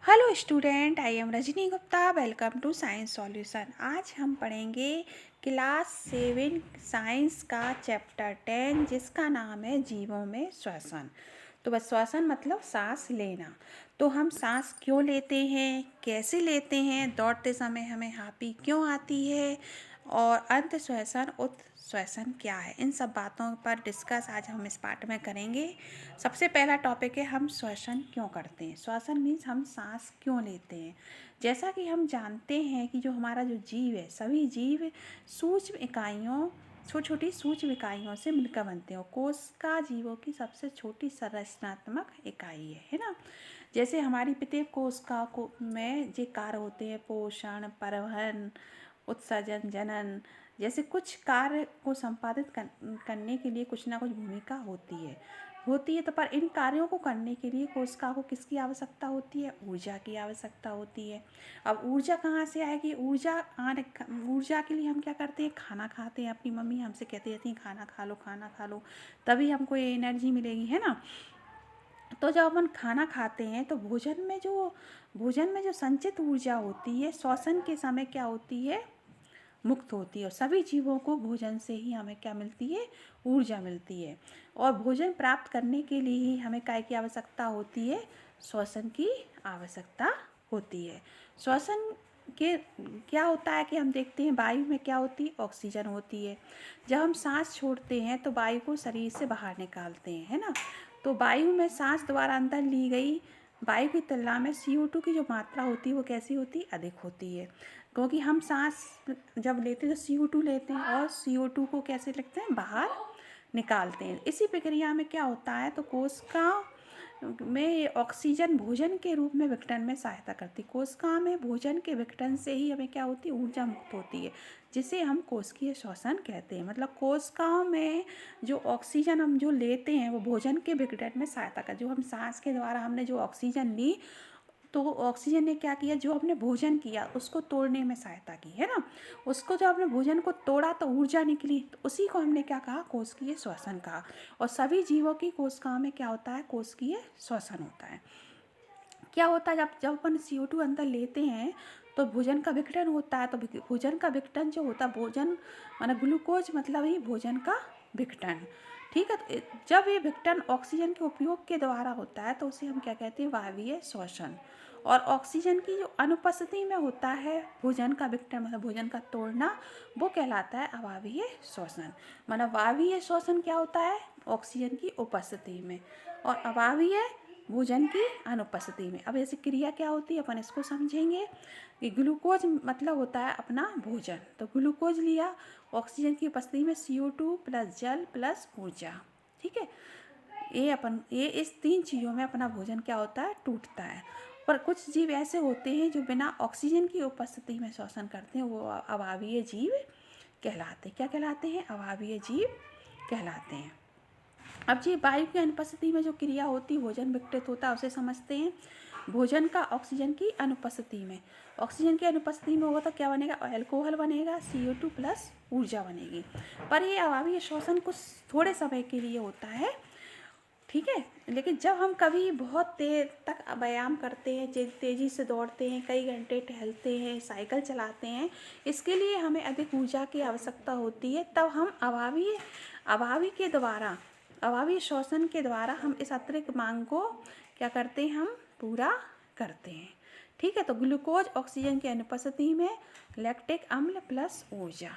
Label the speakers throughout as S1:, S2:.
S1: Hello student, I am Rajni Gupta. Welcome to science solution. आज हम पढ़ेंगे क्लास 7 साइंस का चैप्टर 10 जिसका नाम है जीवों में श्वसन। तो बस श्वसन मतलब सांस लेना। तो हम सांस क्यों लेते हैं, कैसे लेते हैं, दौड़ते समय हमें हांफी क्यों आती है, और अंत श्वसन श्वसन क्या है, इन सब बातों पर डिस्कस आज हम इस पार्ट में करेंगे। सबसे पहला टॉपिक है हम श्वसन क्यों करते हैं। श्वसन मीन्स हम सांस क्यों लेते हैं। जैसा कि हम जानते हैं कि जो हमारा जो जीव है, सभी जीव सूक्ष्म इकाइयों, छोटी छोटी सूक्ष्म इकाइयों से मिलकर बनते हैं। कोशिका जीवों की सबसे छोटी संरचनात्मक इकाई है ना। जैसे हमारी प्रत्येक कोशिका को में जो कार्य होते हैं, पोषण, परिवहन, उत्सर्जन, जनन जैसे कुछ कार्य को संपादित करने के लिए कुछ ना कुछ भूमिका होती है। तो पर इन कार्यों को करने के लिए कोशिका को किसकी आवश्यकता होती है? ऊर्जा की आवश्यकता होती है। अब ऊर्जा कहाँ से आएगी? ऊर्जा के लिए हम क्या करते हैं? खाना खाते हैं। अपनी मम्मी हमसे कहती रहती हैं खाना खा लो, खाना खा लो, तभी हमको ये एनर्जी मिलेगी, है ना। तो जब अपन खाना खाते हैं तो भोजन में जो संचित ऊर्जा होती है, श्वसन के समय क्या होती है? मुक्त होती है। और सभी जीवों को भोजन से ही हमें क्या मिलती है? ऊर्जा मिलती है। और भोजन प्राप्त करने के लिए ही हमें काय की आवश्यकता होती है? श्वसन की आवश्यकता होती है। श्वसन के क्या होता है कि हम देखते हैं वायु में क्या होती है? ऑक्सीजन होती है। जब हम सांस छोड़ते हैं तो वायु को शरीर से बाहर निकालते हैं, है ना। तो वायु में सांस द्वारा अंदर ली गई वायु की तुलना में CO2 की जो मात्रा होती है वो कैसी होती है? अधिक होती है। क्योंकि हम सांस जब लेते हैं तो CO2 लेते हैं और CO2 को कैसे लगते हैं? बाहर निकालते हैं। इसी प्रक्रिया में क्या होता है, तो कोशिका में ऑक्सीजन भोजन के रूप में विघटन में सहायता करती है। कोशिका में भोजन के विघटन से ही हमें क्या होती है? ऊर्जा मुक्त होती है, जिसे हम कोशिकीय श्वसन कहते हैं। मतलब कोशिकाओं में जो ऑक्सीजन हम जो लेते हैं वो भोजन के विघटन में सहायता कर, जो हम सांस के द्वारा हमने जो ऑक्सीजन ली तो ऑक्सीजन ने क्या किया? जो हमने भोजन किया उसको तोड़ने में सहायता की, है ना। उसको जब हमने भोजन को तोड़ा तो ऊर्जा निकली, तो उसी को हमने क्या कहा? कोशिकीय श्वसन कहा। और सभी जीवों की कोशिकाओं में क्या होता है? कोशिकीय श्वसन होता है। क्या होता है, जब जब अपन CO2 अंदर लेते हैं तो भोजन का विघटन होता है। तो भोजन का विघटन जो होता है, भोजन माना ग्लूकोज मतलब ही भोजन का विघटन, ठीक है। तो जब ये विघटन ऑक्सीजन के उपयोग के द्वारा होता है तो उसे हम क्या कहते हैं? वायवीय श्वसन। और ऑक्सीजन की जो अनुपस्थिति में होता है भोजन का विघटन मतलब भोजन का तोड़ना, वो कहलाता है अवायवीय श्वसन। मतलब वायवीय श्वसन क्या होता है? ऑक्सीजन की उपस्थिति में, और अवायवीय भोजन की अनुपस्थिति में। अब ऐसी क्रिया क्या होती है अपन इसको समझेंगे कि ग्लूकोज मतलब होता है अपना भोजन। तो ग्लूकोज लिया, ऑक्सीजन की उपस्थिति में CO2 प्लस जल प्लस ऊर्जा, ठीक है। ये इस 3 चीज़ों में अपना भोजन क्या होता है? टूटता है। पर कुछ जीव ऐसे होते हैं जो बिना ऑक्सीजन की उपस्थिति में श्वसन करते हैं, वो अवायवीय जीव कहलाते हैं। क्या कहलाते हैं? अवायवीय जीव कहलाते हैं। अब जी वायु की अनुपस्थिति में जो क्रिया होती है भोजन विघटित होता है, उसे समझते हैं। भोजन का ऑक्सीजन की अनुपस्थिति में, ऑक्सीजन की अनुपस्थिति में होगा तो क्या बनेगा? अल्कोहल बनेगा, CO2 प्लस ऊर्जा बनेगी। पर ये अवायवीय श्वसन कुछ थोड़े समय के लिए होता है, ठीक है। लेकिन जब हम कभी बहुत देर तक व्यायाम करते हैं, तेज़ी से दौड़ते हैं, कई घंटे टहलते हैं, साइकिल चलाते हैं, इसके लिए हमें अधिक ऊर्जा की आवश्यकता होती है। तब हम अवायवीय श्वसन के द्वारा हम इस अतिरिक्त मांग को क्या करते हैं? हम पूरा करते हैं, ठीक है। तो ग्लूकोज ऑक्सीजन की अनुपस्थिति में लैक्टिक अम्ल प्लस ऊर्जा,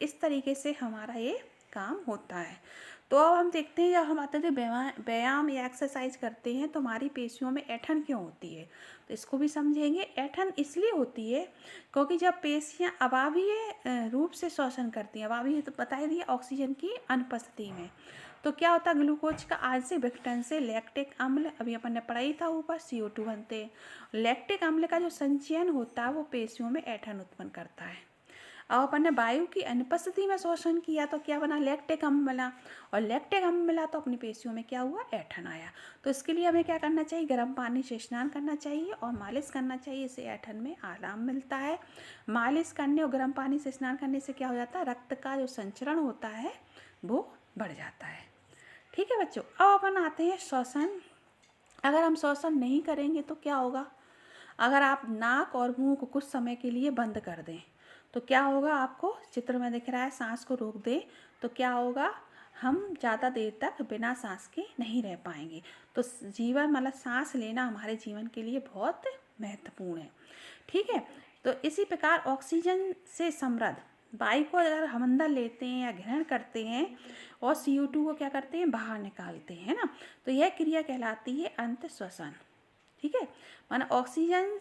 S1: इस तरीके से हमारा ये काम होता है। तो अब हम देखते हैं, जब हम अत्यधिक व्यायाम या एक्सरसाइज करते हैं तो हमारी पेशियों में ऐंठन क्यों होती है, तो इसको भी समझेंगे। ऐंठन इसलिए होती है क्योंकि जब पेशियां अवायवीय रूप से श्वसन करती हैं, अवायवीय तो बता ही दिया ऑक्सीजन की अनुपस्थिति में, तो क्या होता है? ग्लूकोज का आंशिक विघटन से लैक्टिक अम्ल, अभी अपन ने पढ़ा ही था ऊपर, CO2 बनते हैं। लैक्टिक अम्ल का जो संचयन होता है वो पेशियों में ऐंठन उत्पन्न करता है। अब अपन ने वायु की अनुपस्थिति में श्वसन किया तो क्या बना? लैक्टिक अम्ल बना, और लैक्टिक अम्ल मिला तो अपनी पेशियों में क्या हुआ? ऐंठन आया। तो इसके लिए हमें क्या करना चाहिए? गर्म पानी से स्नान करना चाहिए और मालिश करना चाहिए, इससे ऐंठन में आराम मिलता है। मालिश करने और गर्म पानी से स्नान करने से क्या हो जाता है? रक्त का जो संचरण होता है वो बढ़ जाता है, ठीक है बच्चों। अब अपन आते हैं श्वसन। अगर हम श्वसन नहीं करेंगे तो क्या होगा? अगर आप नाक और मुंह को कुछ समय के लिए बंद कर दें तो क्या होगा, आपको चित्र में दिख रहा है, सांस को रोक दें तो क्या होगा, हम ज़्यादा देर तक बिना सांस के नहीं रह पाएंगे। तो जीवन मतलब सांस लेना हमारे जीवन के लिए बहुत महत्वपूर्ण है। ठीक है, तो इसी प्रकार ऑक्सीजन से समृद्ध वायु को अगर हम अंदर लेते हैं या ग्रहण करते हैं और CO2 को क्या करते हैं, बाहर निकालते हैं ना, तो यह क्रिया कहलाती है अंत श्वसन। ठीक है, माना ऑक्सीजन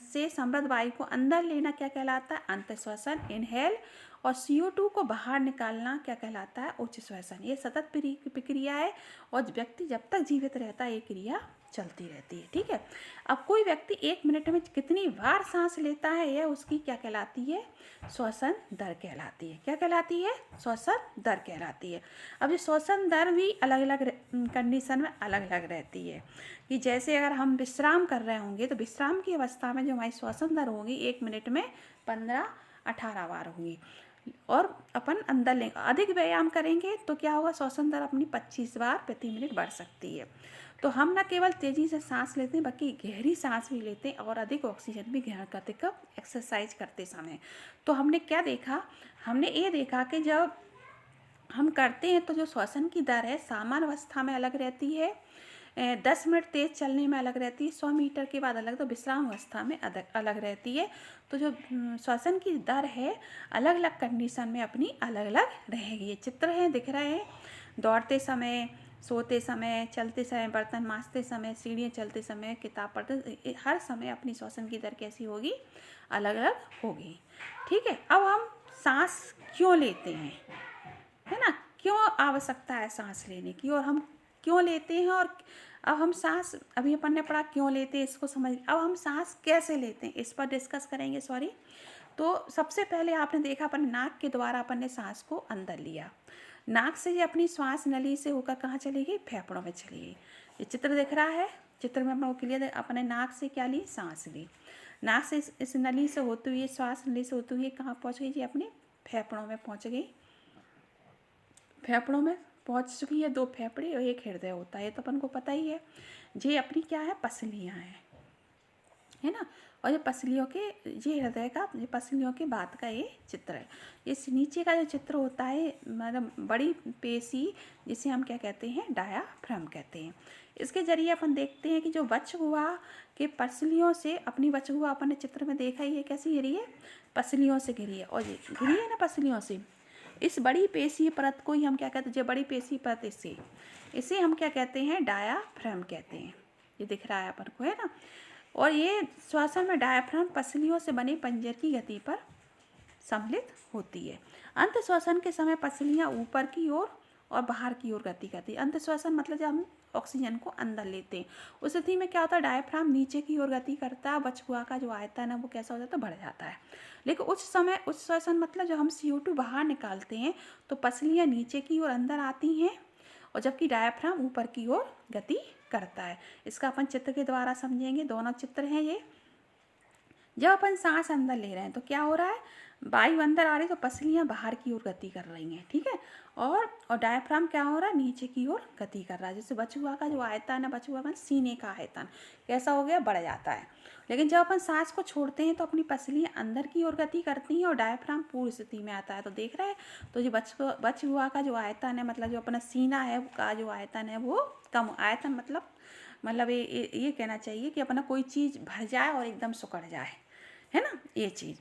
S1: से समृद्ध वायु को अंदर लेना क्या कहलाता है, अंत श्वसन इनहेल, और CO2 को बाहर निकालना क्या कहलाता है, उच्च श्वसन। ये सतत प्रक्रिया है और व्यक्ति जब तक जीवित रहता है ये क्रिया चलती रहती है। ठीक है, अब कोई व्यक्ति 1 मिनट में कितनी बार सांस लेता है यह उसकी क्या कहलाती है, श्वसन दर कहलाती है। क्या कहलाती है, श्वसन दर कहलाती है। अब ये श्वसन दर भी अलग अलग कंडीशन में अलग अलग रहती है कि जैसे अगर हम विश्राम कर रहे होंगे तो विश्राम की अवस्था में जो हमारी श्वसन दर होगी 1 मिनट में 15-18 बार होगी, और अपन अंदर लेंगे। अधिक व्यायाम करेंगे तो क्या होगा, श्वसन दर अपनी 25 बार प्रति मिनट बढ़ सकती है। तो हम न केवल तेज़ी से सांस लेते हैं बल्कि गहरी सांस भी लेते हैं और अधिक ऑक्सीजन भी ग्रहण करते, कब, एक्सरसाइज करते समय। तो हमने क्या देखा, हमने ये देखा कि जब हम करते हैं तो जो श्वसन की दर है सामान्य अवस्था में अलग रहती है, 10 मिनट तेज़ चलने में अलग रहती है, 100 मीटर के बाद अलग, तो विश्राम अवस्था में अलग रहती है। तो जो श्वसन की दर है अलग अलग कंडीशन में अपनी अलग अलग रहेगी। ये चित्र हैं, दिख रहे हैं, दौड़ते समय, सोते समय, चलते समय, बर्तन मांजते समय, सीढ़ियाँ चलते समय, किताब पढ़ते, हर समय अपनी श्वसन की दर कैसी होगी, अलग अलग होगी। ठीक है, अब हम सांस क्यों लेते हैं, है ना, क्यों आवश्यकता है सांस लेने की और हम क्यों लेते हैं, और अब हम सांस, अभी अपन ने पढ़ा क्यों लेते हैं इसको समझ, अब हम सांस कैसे लेते हैं इस पर डिस्कस करेंगे। सॉरी, तो सबसे पहले आपने देखा अपन नाक के द्वारा अपन ने सांस को अंदर लिया, नाक से ये अपनी श्वास नली से होकर कहाँ चली गई, फेफड़ों में चली गई। ये चित्र दिख रहा है, चित्र में अपन क्लियर, अपने नाक से क्या ली, सांस ली, नाक से इस नली से होते हुए, श्वास नली से होते हुए कहाँ पहुँच गई जी, अपने फेफड़ों में पहुँच गई, फेफड़ों में पहुँच चुकी है। 2 फेफड़े और 1 हृदय होता है, तो अपन को पता ही है। ये अपनी क्या है, पसलियाँ हैं, है ना, और ये पसलियों के, ये हृदय का, ये पसलियों के बाद का ये चित्र है। इस नीचे का जो चित्र होता है मतलब बड़ी पेशी, जिसे हम क्या कहते हैं, डायाफ्राम कहते हैं। इसके जरिए अपन देखते हैं कि जो वक्षगुहा के पसलियों से, अपनी वक्षगुहा अपन ने चित्र में देखा ही है कैसी घिरी है, पसलियों से घिरी है, और ये घिरी है ना पसलियों से। इस बड़ी पेशी परत को ही हम क्या कहते हैं, जो बड़ी पेशी परत, इसे हम क्या कहते हैं, डायाफ्राम कहते हैं। ये दिख रहा है अपन को, है ना, और ये श्वसन में डायाफ्राम पसलियों से बने पंजर की गति पर सम्मिलित होती है। अंत श्वसन के समय पसलियाँ ऊपर की ओर और बाहर की ओर गति करती है। अंत श्वसन मतलब जब हम ऑक्सीजन को अंदर लेते हैं उस स्थिति में क्या होता है, डायाफ्राम नीचे की ओर गति करता है, वक्षगुहा का जो आयतन है वो कैसा हो जाता है, बढ़ जाता है। लेकिन उच्च श्वसन मतलब जब हम CO2 बाहर निकालते हैं तो पसलियाँ नीचे की ओर अंदर आती हैं और जबकि डायाफ्राम ऊपर की ओर गति करता है। इसका अपन चित्र के द्वारा समझेंगे, दोनों चित्र हैं ये। जब अपन सांस अंदर ले रहे हैं तो क्या हो रहा है, वायु अंदर आ रही है तो पसलियाँ बाहर की ओर गति कर रही हैं, ठीक है, और डायाफ्राम क्या हो रहा है, नीचे की ओर गति कर रहा है। जैसे वक्षगुहा का जो आयतन है, वक्षगुहा में सीने का आयतन कैसा हो गया, बढ़ जाता है। लेकिन जब अपन सांस को छोड़ते हैं तो अपनी पसलियाँ अंदर की ओर गति करती हैं और डायाफ्राम पूर्ण स्थिति में आता है। तो देख रहे हैं, तो जो वक्षगुहा का जो आयतन है, मतलब जो अपना सीना है का जो आयतन है वो कम, आयतन मतलब ये कहना चाहिए कि अपना कोई चीज़ भर जाए और एकदम सुकड़ जाए, है ना, ये चीज़।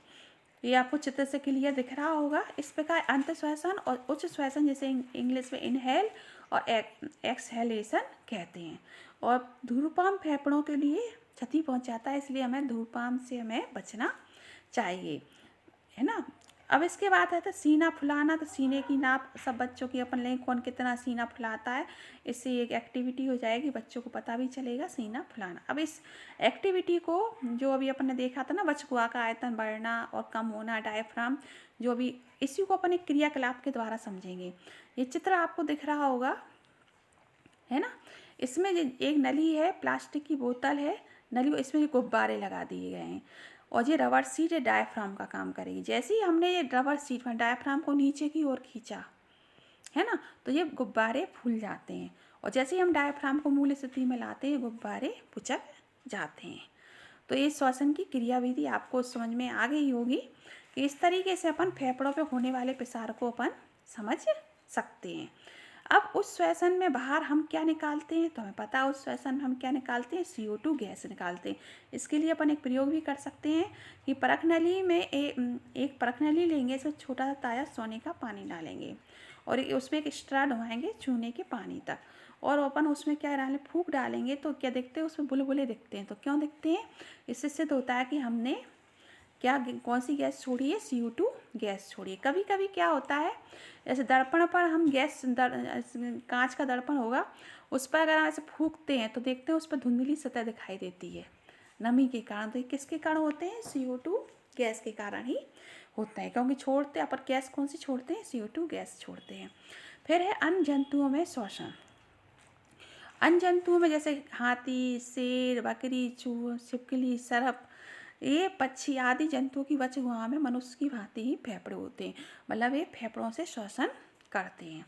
S1: ये आपको चित्र से क्लियर दिख रहा होगा। इस प्रकार अंत श्वसन और उच्च श्वसन, जैसे इंग्लिश में इनहेल और एक्सहेलेशन कहते हैं। और धूम्रपान फेफड़ों के लिए क्षति पहुंचाता है, इसलिए हमें धूम्रपान से हमें बचना चाहिए, है ना। अब इसके बाद है तो सीना फुलाना, तो सीने की नाप सब बच्चों की अपन लेंगे, कौन कितना सीना फुलाता है, इससे एक एक्टिविटी हो जाएगी, बच्चों को पता भी चलेगा सीना फुलाना। अब इस एक्टिविटी को जो अभी अपन ने देखा था ना, वक्षगुहा का आयतन बढ़ना और कम होना, डायफ्राम, जो भी इसी को अपन एक क्रियाकलाप के द्वारा समझेंगे। ये चित्र आपको दिख रहा होगा, है ना, इसमें एक नली है, प्लास्टिक की बोतल है, नली, इसमें गुब्बारे लगा दिए गए हैं और ये रबर सीट डायफ्राम का काम करेगी। जैसे ही हमने ये रबर सीट में डायफ्राम को नीचे की ओर खींचा, है ना, तो ये गुब्बारे फूल जाते हैं और जैसे ही हम डायफ्राम को मूल स्थिति में लाते हैं गुब्बारे पुचक जाते हैं। तो ये श्वसन की क्रियाविधि आपको समझ में आ गई होगी कि इस तरीके से अपन फेफड़ों पे होने वाले प्रसार को अपन समझ सकते हैं। अब उस श्वसन में बाहर हम क्या निकालते हैं, तो हमें पता है उस श्वसन में हम क्या निकालते हैं, CO2 गैस निकालते हैं। इसके लिए अपन एक प्रयोग भी कर सकते हैं कि परख नली में एक परख नली लेंगे, इसमें छोटा सा ताजा सोने का पानी डालेंगे और उसमें एक स्ट्रा डुबाएंगे चूने के पानी तक, और अपन उसमें क्या डालें, फूंक डालेंगे तो क्या दिखते हैं, उसमें बुलबुले दिखते हैं। तो क्यों दिखते हैं, इससे सिद्ध होता है कि हमने क्या कौन सी गैस छोड़ी है, CO2 गैस छोड़ी है। कभी कभी क्या होता है, जैसे दर्पण पर हम कांच का दर्पण होगा, उस पर अगर हम ऐसे फूंकते हैं तो देखते हैं उस पर धुंधली सतह दिखाई देती है नमी के कारण। तो ये किसके कारण होते हैं, CO2 गैस के कारण ही होता है, क्योंकि छोड़ते अपन गैस कौन सी छोड़ते हैं, CO2 गैस छोड़ते हैं। फिर है अन्य जंतुओं में श्वसन। अन्य जंतुओं में जैसे हाथी, शेर, बकरी, चूहा, छिपकली, सर्प, ये पक्षी आदि जंतुओं की वक्ष गुहा में मनुष्य की भांति ही फेफड़े होते हैं, मतलब ये फेफड़ों से श्वसन करते हैं।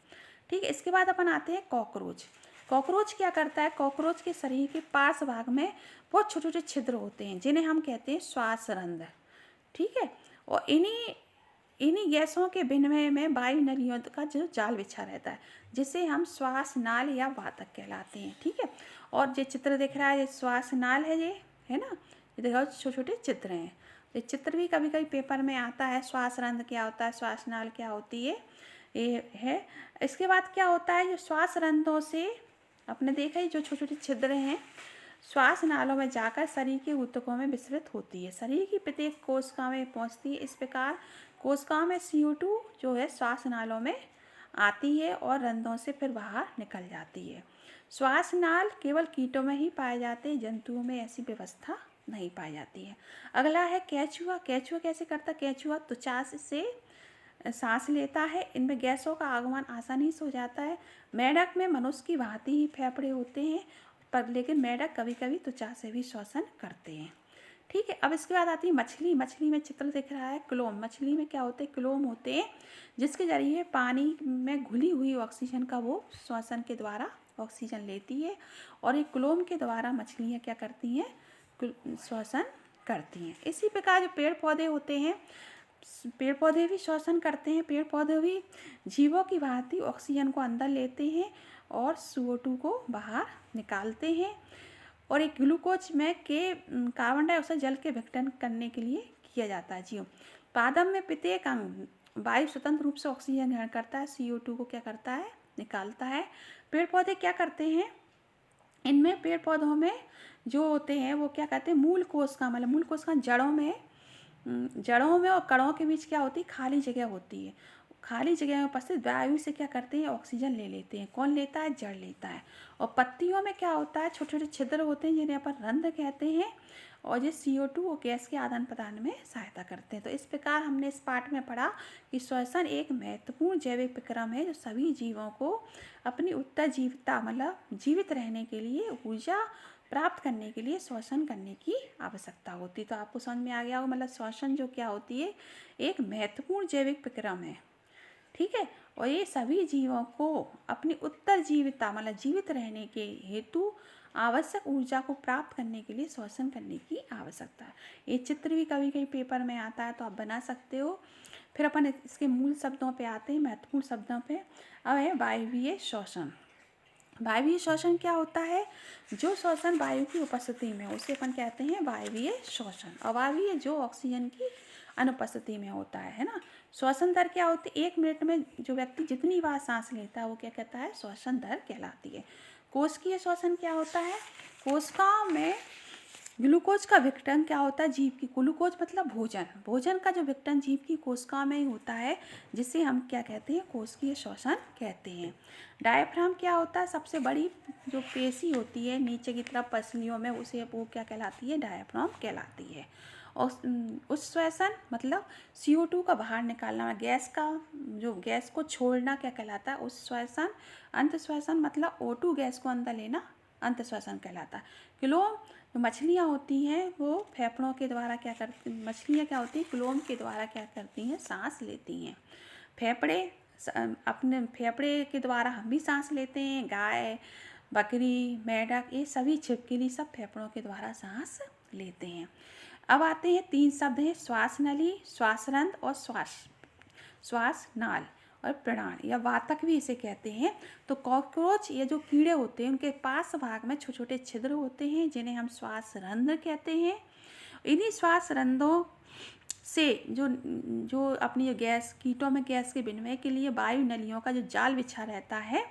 S1: ठीक है, इसके बाद अपन आते हैं कॉकरोच। कॉकरोच क्या करता है, कॉकरोच के शरीर के पार्श्व भाग में बहुत छोटे छोटे छिद्र होते हैं जिन्हें हम कहते हैं श्वास रंध्र। ठीक है, और इन्हीं गैसों के विनिमय में वायु नलियों का जो जाल बिछा रहता है, जिसे हम श्वास नाल या वातक कहलाते हैं। ठीक है, और जो चित्र दिख रहा है ये श्वास नाल है, ये है ना, ये देखो छोटे छोटे चित्र हैं। ये चित्र भी कभी कभी पेपर में आता है, श्वास रंध्र क्या होता है, श्वास नाल क्या होती है, ये है। इसके बाद क्या होता है, जो श्वास रंध्रों से आपने देखा ही जो छोटे छोटे छिद्र हैं, श्वास नालों में जाकर शरीर के ऊतकों में विसरित होती है, शरीर की प्रत्येक कोशिका में पहुंचती है। इस प्रकार कोशिकाओं में CO2 जो है श्वास नालों में आती है और रंध्रों से फिर बाहर निकल जाती है। श्वास नाल केवल कीटों में ही पाए जाते हैं, जंतुओं में ऐसी व्यवस्था नहीं पाई जाती है। अगला है केंचुआ। केंचुआ कैसे करता है, केंचुआ त्वचा से सांस लेता है, इनमें गैसों का आगमन आसानी से हो जाता है। मेंढक में मनुष्य की भांति ही फेफड़े होते हैं, पर लेकिन मेंढक कभी कभी त्वचा से भी श्वसन करते हैं। ठीक है, अब इसके बाद आती है मछली। मछली में चित्र दिख रहा है क्लोम। मछली में क्या होते हैं, क्लोम होते हैं, जिसके जरिए पानी में घुली हुई ऑक्सीजन का वो श्वसन के द्वारा ऑक्सीजन लेती है, और ये क्लोम के द्वारा मछलियाँ क्या करती हैं, श्वसन करती हैं। इसी प्रकार जो पेड़ पौधे होते हैं, पेड़ पौधे भी श्वसन करते हैं। पेड़ पौधे भी जीवों की भांति ऑक्सीजन को अंदर लेते हैं और CO2 को बाहर निकालते हैं। और एक ग्लूकोज में के कार्बन डाइऑक्साइड जल के विघटन करने के लिए किया जाता है जीव। पादप में प्रत्येक अंग वायु स्वतंत्र रूप से ऑक्सीजन ग्रहण करता है, CO2 को क्या करता है, निकालता है। पेड़ पौधे क्या करते हैं, इनमें पेड़ पौधों में जो होते हैं वो क्या कहते हैं, मूल कोशिका, मतलब मूल कोशिका जड़ों में और कणों के बीच क्या होती है, खाली जगह होती है। खाली जगह में उपस्थित वायु से क्या करते हैं, ऑक्सीजन ले लेते हैं। कौन लेता है, जड़ लेता है। और पत्तियों में क्या होता है, छोटे छोटे छिद्र होते हैं जिन्हें अपन रंध्र कहते हैं, और ये CO2 और गैस के आदान प्रदान में सहायता करते हैं। तो इस प्रकार हमने इस पाठ में पढ़ा कि श्वसन एक महत्वपूर्ण जैविक प्रक्रम है जो सभी जीवों को अपनी उत्तरजीविता, मतलब जीवित रहने के लिए, ऊर्जा प्राप्त करने के लिए श्वसन करने की आवश्यकता होती है। तो आपको समझ में आ गया होगा, मतलब श्वसन जो क्या होती है, एक महत्वपूर्ण जैविक प्रक्रम है। ठीक है, और ये सभी जीवों को अपनी उत्तरजीविता, मतलब जीवित रहने के हेतु आवश्यक ऊर्जा को प्राप्त करने के लिए श्वसन करने की आवश्यकता है। ये चित्र भी कभी कभी पेपर में आता है तो आप बना सकते हो। फिर अपन इसके मूल शब्दों पे आते हैं, महत्वपूर्ण शब्दों पे। अब है वायवीय श्वसन। वायवीय श्वसन क्या होता है, जो श्वसन वायु की उपस्थिति में हो उसे अपन कहते हैं वायवीय श्वसन। अवायवीय जो ऑक्सीजन की अनुपस्थिति में होता है ना। श्वसन दर क्या होती है, 1 मिनट में जो व्यक्ति जितनी बार सांस लेता है वो क्या कहता है, श्वसन दर कहलाती है। कोशिकीय श्वसन क्या होता है, कोशिकाओं में ग्लूकोज का विघटन क्या होता है, जीव की, ग्लूकोज मतलब भोजन, भोजन का जो विघटन जीव की कोशिका में ही होता है, जिसे हम क्या कहते हैं, कोशिकीय श्वसन कहते हैं। डायफ्राम क्या होता है, सबसे बड़ी जो पेशी होती है नीचे की तरफ पसलियों में, उसे वो क्या कहलाती है, डायफ्राम कहलाती है। और उस श्वसन मतलब CO2 का बाहर निकालना, गैस का जो गैस को छोड़ना क्या कहलाता है, उस श्वसन। अंत श्वसन मतलब O2 गैस को अंदर लेना अंत श्वसन कहलाता है। क्लोम जो मछलियाँ होती हैं वो फेफड़ों के द्वारा क्या करती, मछलियाँ क्या होती हैं, क्लोम के द्वारा क्या करती हैं, सांस लेती हैं। फेफड़े, अपने फेफड़े के द्वारा हम भी सांस लेते हैं। गाय, बकरी, मेंढक, ये सभी छिपकली सब फेफड़ों के द्वारा सांस लेते हैं। अब आते हैं 3 शब्द हैं श्वास नली, श्वासरंध्र और श्वास नाल और प्राण या वातक भी इसे कहते हैं। तो कॉकरोच ये जो कीड़े होते हैं उनके पास भाग में छोटे छोटे छिद्र होते हैं जिन्हें हम श्वास रंध्र कहते हैं। इन्हीं श्वास रंध्रों से जो जो अपनी जो गैस कीटों में गैस के विनिमय के लिए वायु नलियों का जो जाल बिछा रहता है,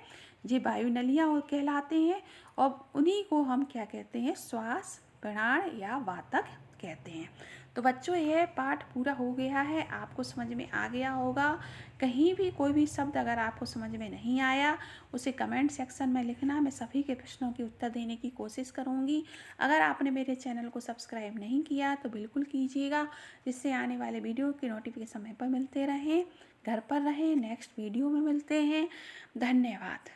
S1: ये वायु नलियाँ कहलाते हैं। और उन्हीं को हम क्या कहते हैं, श्वास प्राण या वातक कहते हैं। तो बच्चों यह पाठ पूरा हो गया है, आपको समझ में आ गया होगा। कहीं भी कोई भी शब्द अगर आपको समझ में नहीं आया उसे कमेंट सेक्शन में लिखना, मैं सभी के प्रश्नों के उत्तर देने की कोशिश करूँगी। अगर आपने मेरे चैनल को सब्सक्राइब नहीं किया तो बिल्कुल कीजिएगा, जिससे आने वाले वीडियो की नोटिफिकेशन समय पर मिलते रहें। घर पर रहें, नेक्स्ट वीडियो में मिलते हैं। धन्यवाद।